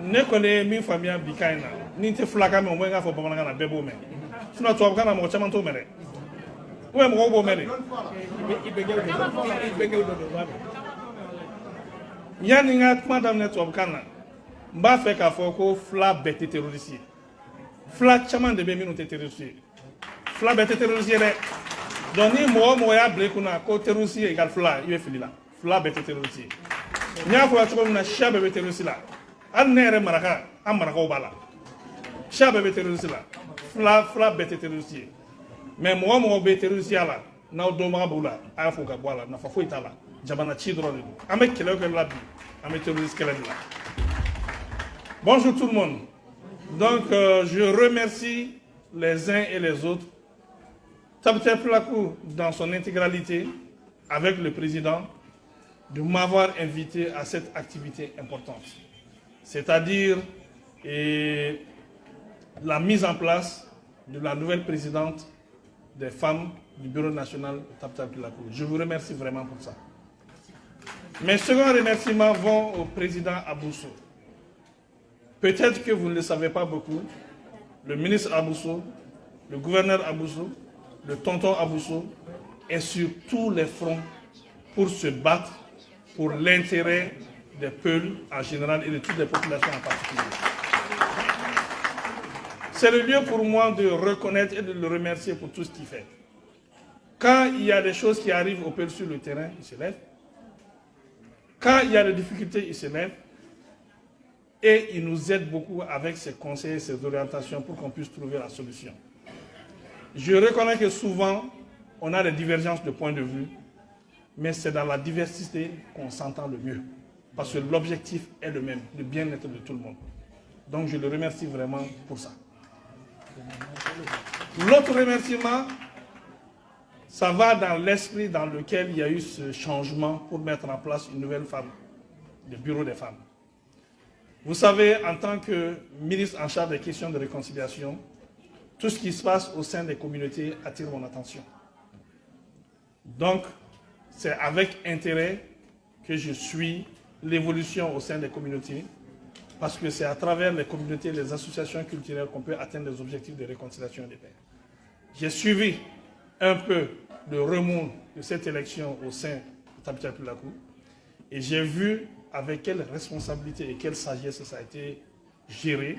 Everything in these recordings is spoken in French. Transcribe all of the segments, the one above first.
ne connais min famille bikaina ni te flaka me mo nga fo bamana na bebo me sino to abana mo chama to mere o mo go mere yani nga madame ne to abana mba fe ka fo ko fla bete terroriste fla chama de be minu terroriste fla bete terroriste de doni mo ya break na ko terroriste egal fla yue filila fla bete terroriste nya ko atko na shabe bete terroriste la an nere maraka an maraka bala shabe bete terroriste la fla bete terroriste mais mo be terroriste la na do ma bula a fo ka bala na fa fo itala jabana chi drone ame kele ko la bi ame terroriste kele la. Bonjour tout le monde. Donc je remercie les uns et les autres. Tabter Plakou dans son intégralité avec le président de m'avoir invité à cette activité importante. C'est-à-dire la mise en place de la nouvelle présidente des femmes du Bureau national de Tabter Plakou. Je vous remercie vraiment pour ça. Mes seconds remerciements vont au président Abousso. Peut-être que vous ne le savez pas beaucoup, le ministre Abousso, le gouverneur Abousso, le tonton Abousso est sur tous les fronts pour se battre pour l'intérêt des peuples en général et de toutes les populations en particulier. C'est le lieu pour moi de reconnaître et de le remercier pour tout ce qu'il fait. Quand il y a des choses qui arrivent au peuple sur le terrain, il se lève. Quand il y a des difficultés, il se lève. Et il nous aide beaucoup avec ses conseils et ses orientations pour qu'on puisse trouver la solution. Je reconnais que souvent, on a des divergences de points de vue, mais c'est dans la diversité qu'on s'entend le mieux. Parce que l'objectif est le même, le bien-être de tout le monde. Donc je le remercie vraiment pour ça. L'autre remerciement, ça va dans l'esprit dans lequel il y a eu ce changement pour mettre en place une nouvelle femme, le bureau des femmes. Vous savez, en tant que ministre en charge des questions de réconciliation, tout ce qui se passe au sein des communautés attire mon attention. Donc, c'est avec intérêt que je suis l'évolution au sein des communautés, parce que c'est à travers les communautés, les associations culturelles qu'on peut atteindre les objectifs de réconciliation et de paix. J'ai suivi un peu le remous de cette élection au sein de Tabter Plakou et j'ai vu avec quelle responsabilité et quelle sagesse ça a été géré.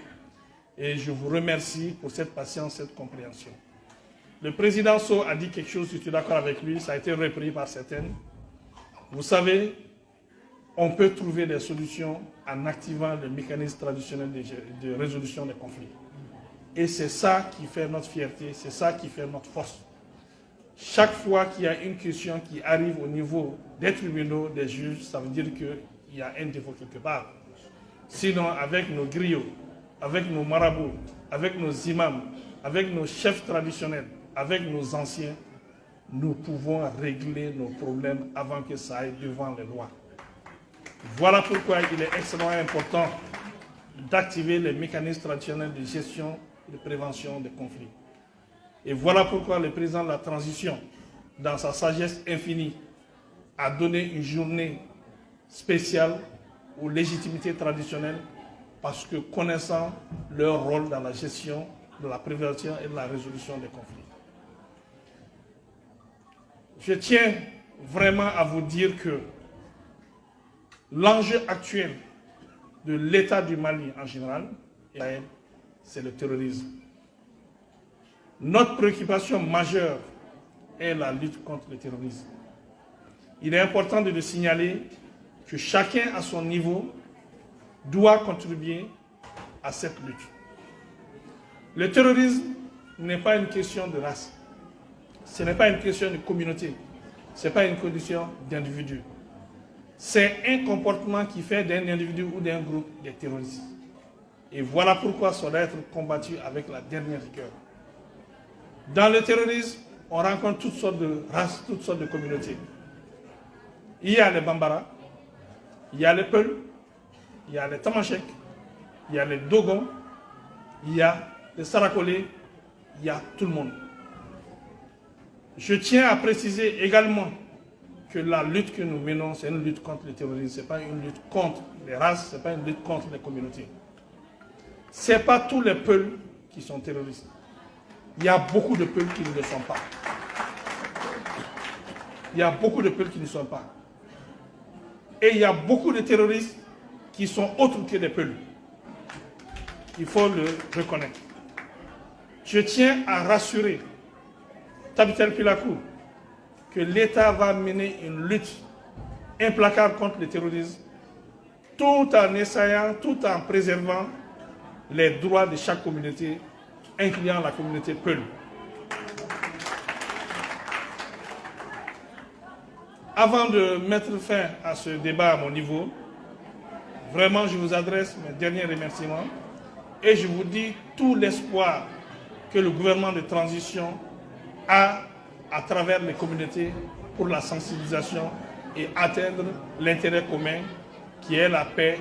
Et je vous remercie pour cette patience, cette compréhension. Le président Sow a dit quelque chose, je suis d'accord avec lui, ça a été repris par certaines. Vous savez, on peut trouver des solutions en activant le mécanisme traditionnel de résolution des conflits. Et c'est ça qui fait notre fierté, c'est ça qui fait notre force. Chaque fois qu'il y a une question qui arrive au niveau des tribunaux, des juges, ça veut dire qu'il y a un défaut quelque part. Sinon, avec nos griots, avec nos marabouts, avec nos imams, avec nos chefs traditionnels, avec nos anciens, nous pouvons régler nos problèmes avant que ça aille devant les lois. Voilà pourquoi il est extrêmement important d'activer les mécanismes traditionnels de gestion et de prévention des conflits. Et voilà pourquoi le président de la transition, dans sa sagesse infinie, a donné une journée spéciale aux légitimités traditionnelles parce que connaissant leur rôle dans la gestion de la prévention et de la résolution des conflits. Je tiens vraiment à vous dire que l'enjeu actuel de l'État du Mali en général, c'est le terrorisme. Notre préoccupation majeure est la lutte contre le terrorisme. Il est important de le signaler que chacun à son niveau doit contribuer à cette lutte. Le terrorisme n'est pas une question de race. Ce n'est pas une question de communauté. Ce n'est pas une condition d'individu. C'est un comportement qui fait d'un individu ou d'un groupe des terroristes. Et voilà pourquoi ça doit être combattu avec la dernière rigueur. Dans le terrorisme, on rencontre toutes sortes de races, toutes sortes de communautés. Il y a les Bambara, il y a les Peuls, il y a les Tamashek, il y a les Dogons, il y a les Sarakolés, il y a tout le monde. Je tiens à préciser également que la lutte que nous menons, c'est une lutte contre le terrorisme. Ce n'est pas une lutte contre les races, ce n'est pas une lutte contre les communautés. Ce n'est pas tous les Peuls qui sont terroristes. Il y a beaucoup de Peuls qui ne le sont pas. Il y a beaucoup de Peuls qui ne le sont pas. Et il y a beaucoup de terroristes qui sont autres que des Peuls. Il faut le reconnaître. Je tiens à rassurer Tabital Pilakou que l'État va mener une lutte implacable contre le terrorisme, tout en essayant, tout en préservant les droits de chaque communauté, incluant la communauté Peul. Avant de mettre fin à ce débat à mon niveau, vraiment je vous adresse mes derniers remerciements et je vous dis tout l'espoir que le gouvernement de transition a à travers les communautés pour la sensibilisation et atteindre l'intérêt commun qui est la paix,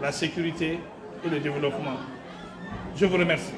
la sécurité et le développement. Je vous remercie.